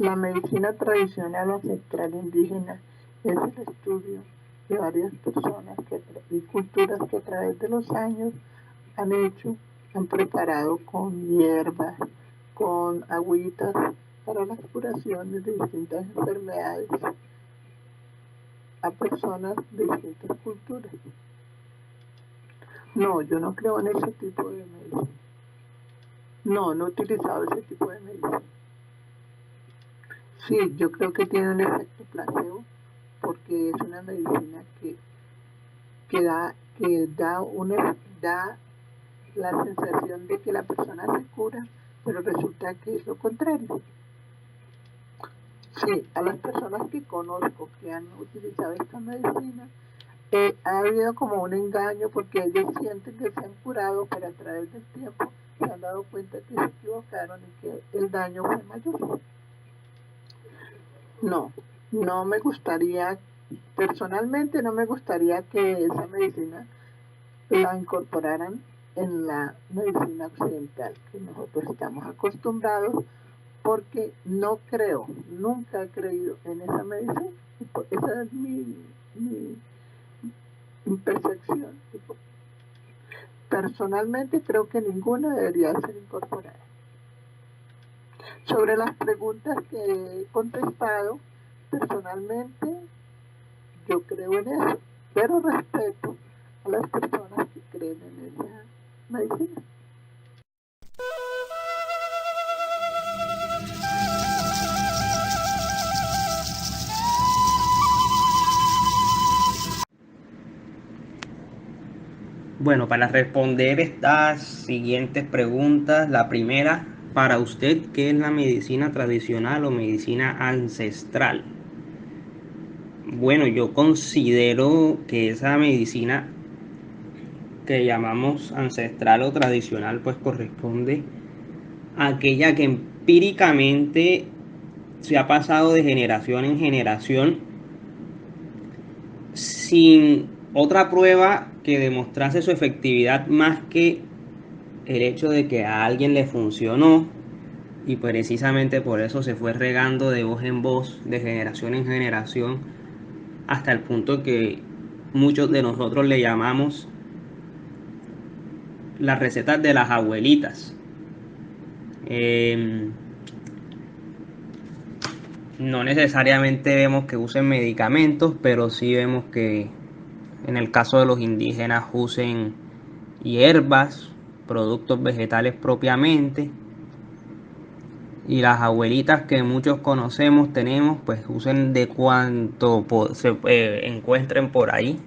La medicina tradicional ancestral indígena es el estudio de varias personas y culturas que a través de los años han preparado con hierbas, con agüitas para las curaciones de distintas enfermedades a personas de distintas culturas. No, yo no creo en ese tipo de medicina. No he utilizado ese tipo de medicina. Sí, yo creo que tiene un efecto placebo porque es una medicina da la sensación de que la persona se cura, pero resulta que es lo contrario. Sí, a las personas que conozco que han utilizado esta medicina, ha habido como un engaño porque ellos sienten que se han curado, pero a través del tiempo se han dado cuenta que se equivocaron y que el daño fue mayor. No me gustaría, personalmente no me gustaría que esa medicina la incorporaran en la medicina occidental que nosotros estamos acostumbrados, porque nunca he creído en esa medicina. Esa es mi percepción. Personalmente creo que ninguna debería ser incorporada. Sobre las preguntas que he contestado, personalmente yo creo en eso, pero respeto a las personas que creen en esa medicina. Bueno, para responder estas siguientes preguntas, la primera, para usted, ¿qué es la medicina tradicional o medicina ancestral? Bueno, yo considero que esa medicina que llamamos ancestral o tradicional, pues corresponde a aquella que empíricamente se ha pasado de generación en generación sin otra prueba que demostrase su efectividad más que el hecho de que a alguien le funcionó, y precisamente por eso se fue regando de voz en voz, de generación en generación, hasta el punto que muchos de nosotros le llamamos las recetas de las abuelitas. No necesariamente vemos que usen medicamentos, pero sí vemos que en el caso de los indígenas usen hierbas, productos vegetales propiamente, y las abuelitas que muchos tenemos, pues usen de cuanto se encuentren por ahí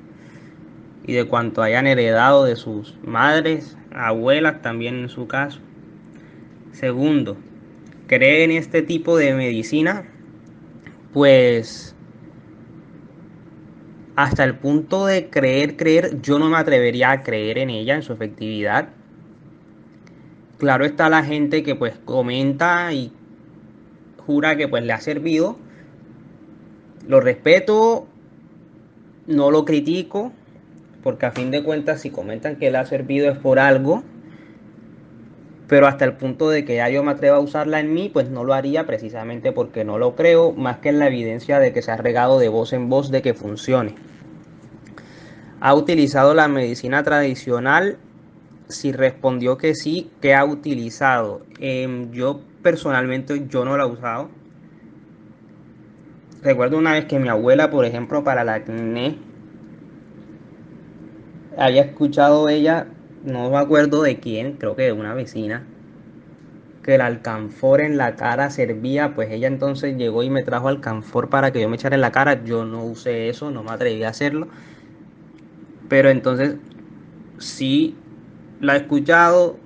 y de cuanto hayan heredado de sus madres, abuelas también en su caso. Segundo, ¿cree en este tipo de medicina? Pues hasta el punto de creer, yo no me atrevería a creer en ella, en su efectividad. Claro está la gente que pues comenta y jura que pues le ha servido. Lo respeto, no lo critico, porque a fin de cuentas si comentan que le ha servido es por algo, pero hasta el punto de que ya yo me atrevo a usarla en mí, pues no lo haría precisamente porque no lo creo, más que en la evidencia de que se ha regado de voz en voz de que funcione. ¿Ha utilizado la medicina tradicional? Si respondió que sí, ¿qué ha utilizado? Yo personalmente yo no la he usado. Recuerdo una vez que mi abuela, por ejemplo, para el acné, había escuchado ella, no me acuerdo de quién, creo que de una vecina, que el alcanfor en la cara servía. Pues ella entonces llegó y me trajo alcanfor para que yo me echara en la cara. Yo no usé eso, no me atreví a hacerlo, pero entonces sí la he escuchado,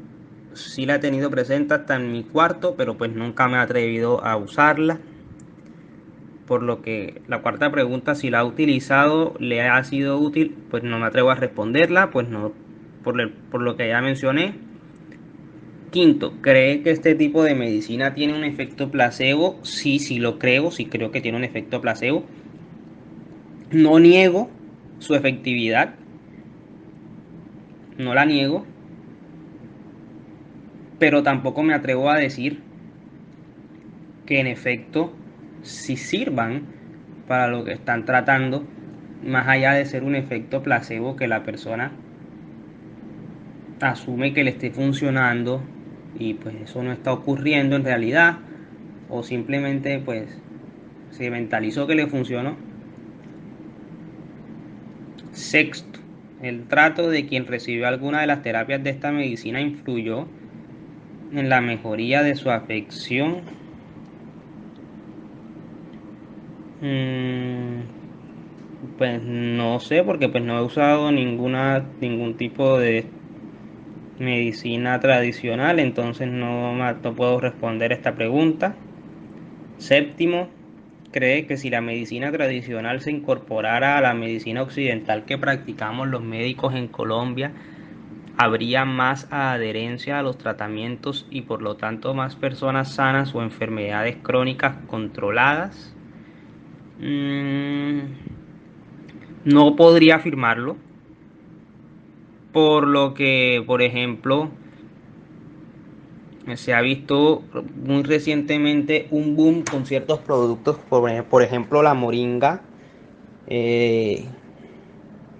sí la he tenido presente hasta en mi cuarto, pero pues nunca me he atrevido a usarla. Por lo que la cuarta pregunta, si la ha utilizado, le ha sido útil, pues no me atrevo a responderla, pues no, por lo que ya mencioné. Quinto, ¿cree que este tipo de medicina tiene un efecto placebo? Sí, sí lo creo, sí creo que tiene un efecto placebo. No niego su efectividad, no la niego, pero tampoco me atrevo a decir que en efecto si sirvan para lo que están tratando, más allá de ser un efecto placebo que la persona asume que le esté funcionando y pues eso no está ocurriendo en realidad, o simplemente pues se mentalizó que le funcionó. Sexto, el trato de quien recibió alguna de las terapias de esta medicina influyó en la mejoría de su afección. Pues no sé, porque pues no he usado ningún tipo de medicina tradicional, entonces no puedo responder esta pregunta. Séptimo, cree que si la medicina tradicional se incorporara a la medicina occidental que practicamos los médicos en Colombia, habría más adherencia a los tratamientos y por lo tanto más personas sanas o enfermedades crónicas controladas. No podría afirmarlo, por lo que, por ejemplo, se ha visto muy recientemente un boom con ciertos productos, por ejemplo la moringa, eh,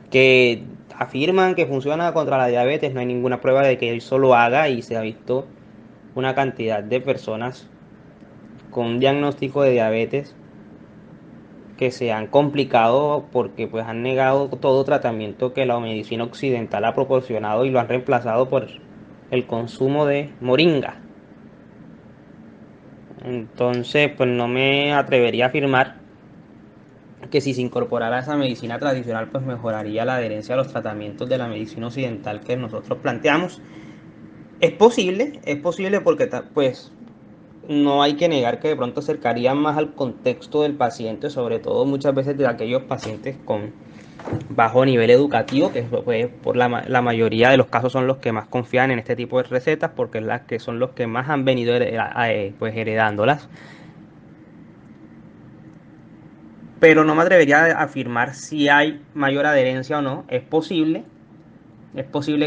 que afirman que funciona contra la diabetes. No hay ninguna prueba de que eso lo haga y se ha visto una cantidad de personas con un diagnóstico de diabetes que se han complicado porque pues han negado todo tratamiento que la medicina occidental ha proporcionado y lo han reemplazado por el consumo de moringa. Entonces, pues no me atrevería a afirmar que si se incorporara esa medicina tradicional, pues mejoraría la adherencia a los tratamientos de la medicina occidental que nosotros planteamos. Es posible porque pues no hay que negar que de pronto acercaría más al contexto del paciente, sobre todo muchas veces de aquellos pacientes con bajo nivel educativo, que pues, por la mayoría de los casos son los que más confían en este tipo de recetas, porque es las que son los que más han venido pues, heredándolas. Pero no me atrevería a afirmar si hay mayor adherencia o no. Es posible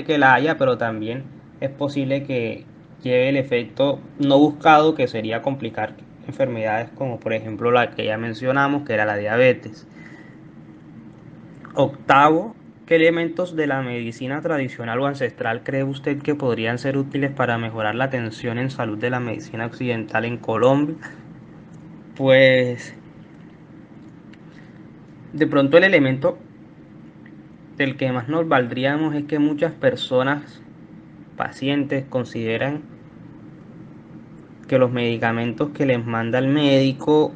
que la haya, pero también es posible que lleve el efecto no buscado, que sería complicar enfermedades como por ejemplo la que ya mencionamos, que era la diabetes. Octavo, ¿qué elementos de la medicina tradicional o ancestral cree usted que podrían ser útiles para mejorar la atención en salud de la medicina occidental en Colombia? Pues de pronto el elemento del que más nos valdríamos es que muchas personas, pacientes, consideran que los medicamentos que les manda el médico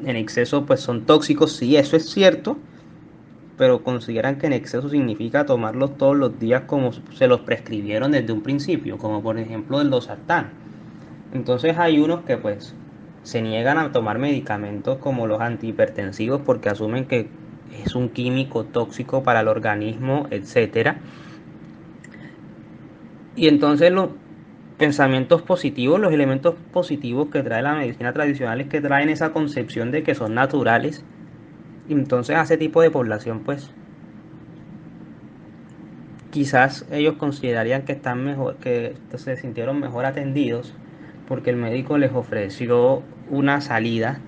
en exceso pues son tóxicos. Sí, eso es cierto, pero consideran que en exceso significa tomarlos todos los días como se los prescribieron desde un principio, como por ejemplo el losartán. Entonces hay unos que pues se niegan a tomar medicamentos como los antihipertensivos porque asumen que es un químico tóxico para el organismo, etcétera. Y entonces los pensamientos positivos, los elementos positivos que trae la medicina tradicional es que traen esa concepción de que son naturales. Y entonces a ese tipo de población pues quizás ellos considerarían que están mejor, que se sintieron mejor atendidos porque el médico les ofreció una salida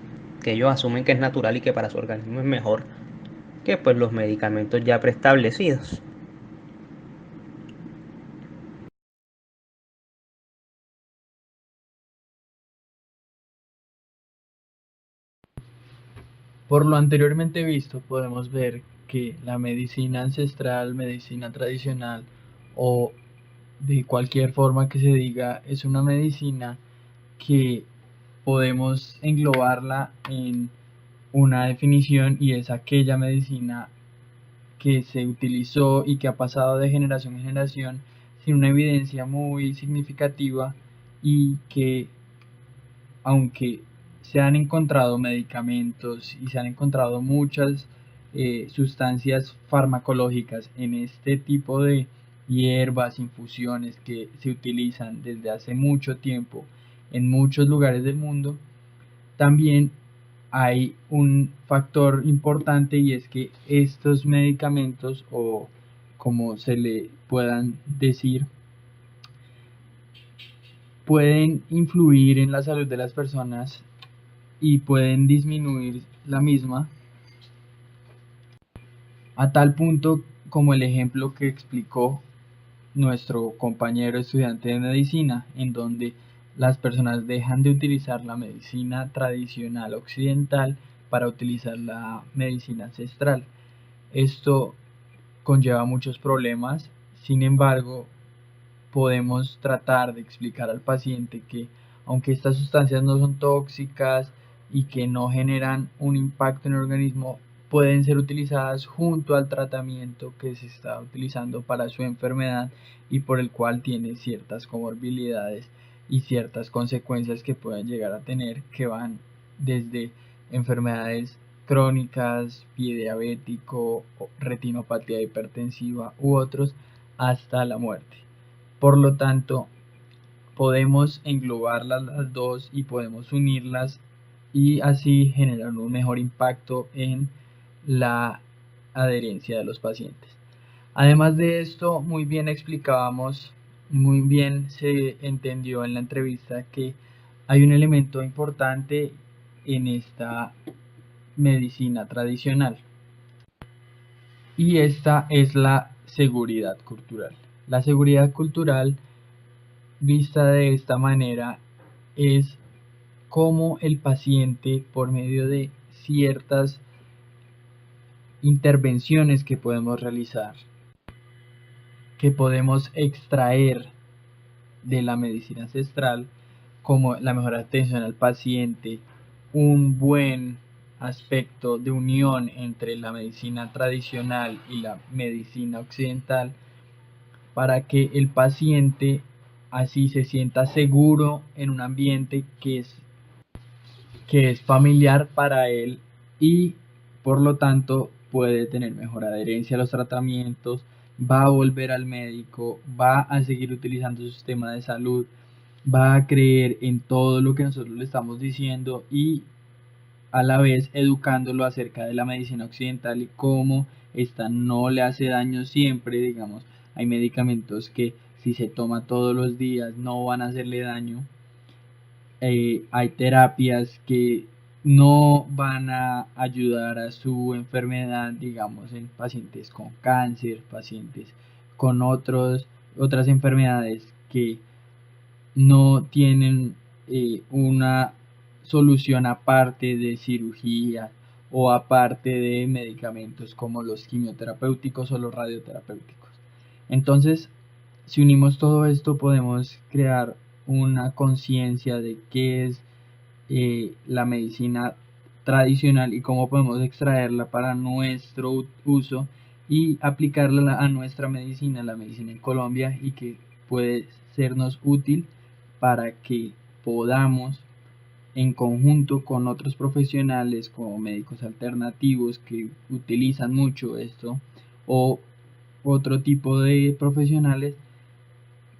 que ellos asumen que es natural y que para su organismo es mejor que pues los medicamentos ya preestablecidos. Por lo anteriormente visto, podemos ver que la medicina ancestral, medicina tradicional o de cualquier forma que se diga es una medicina que podemos englobarla en una definición y es aquella medicina que se utilizó y que ha pasado de generación en generación sin una evidencia muy significativa y que aunque se han encontrado medicamentos y se han encontrado muchas sustancias farmacológicas en este tipo de hierbas, infusiones que se utilizan desde hace mucho tiempo en muchos lugares del mundo, también hay un factor importante y es que estos medicamentos o como se le puedan decir pueden influir en la salud de las personas y pueden disminuir la misma a tal punto como el ejemplo que explicó nuestro compañero estudiante de medicina, en donde las personas dejan de utilizar la medicina tradicional occidental para utilizar la medicina ancestral. Esto conlleva muchos problemas, sin embargo, podemos tratar de explicar al paciente que aunque estas sustancias no son tóxicas y que no generan un impacto en el organismo, pueden ser utilizadas junto al tratamiento que se está utilizando para su enfermedad y por el cual tiene ciertas comorbilidades y ciertas consecuencias que pueden llegar a tener, que van desde enfermedades crónicas, pie diabético, retinopatía hipertensiva u otros, hasta la muerte. Por lo tanto, podemos englobarlas las dos y podemos unirlas y así generar un mejor impacto en la adherencia de los pacientes. Además de esto, muy bien explicábamos, muy bien se entendió en la entrevista que hay un elemento importante en esta medicina tradicional, y esta es la seguridad cultural. La seguridad cultural, vista de esta manera, es cómo el paciente, por medio de ciertas intervenciones que podemos realizar, que podemos extraer de la medicina ancestral, como la mejor atención al paciente, un buen aspecto de unión entre la medicina tradicional y la medicina occidental, para que el paciente así se sienta seguro en un ambiente que es familiar para él, y por lo tanto puede tener mejor adherencia a los tratamientos, va a volver al médico, va a seguir utilizando su sistema de salud, va a creer en todo lo que nosotros le estamos diciendo y a la vez educándolo acerca de la medicina occidental y cómo esta no le hace daño siempre. Digamos, hay medicamentos que si se toma todos los días no van a hacerle daño. Hay terapias que no van a ayudar a su enfermedad, digamos, en pacientes con cáncer, pacientes con otras enfermedades que no tienen una solución aparte de cirugía o aparte de medicamentos como los quimioterapéuticos o los radioterapéuticos. Entonces, si unimos todo esto, podemos crear una conciencia de qué es la medicina tradicional y cómo podemos extraerla para nuestro uso y aplicarla a nuestra medicina, la medicina en Colombia, y que puede sernos útil para que podamos, en conjunto con otros profesionales como médicos alternativos que utilizan mucho esto, o otro tipo de profesionales,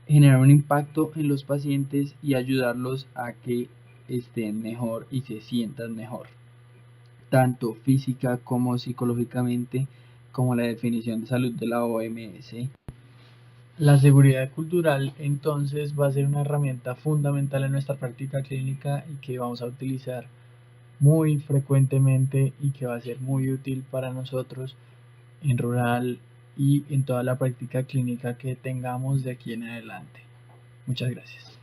generar un impacto en los pacientes y ayudarlos a que estén mejor y se sientan mejor, tanto física como psicológicamente, como la definición de salud de la OMS. La seguridad cultural entonces va a ser una herramienta fundamental en nuestra práctica clínica y que vamos a utilizar muy frecuentemente y que va a ser muy útil para nosotros en rural y en toda la práctica clínica que tengamos de aquí en adelante. Muchas gracias.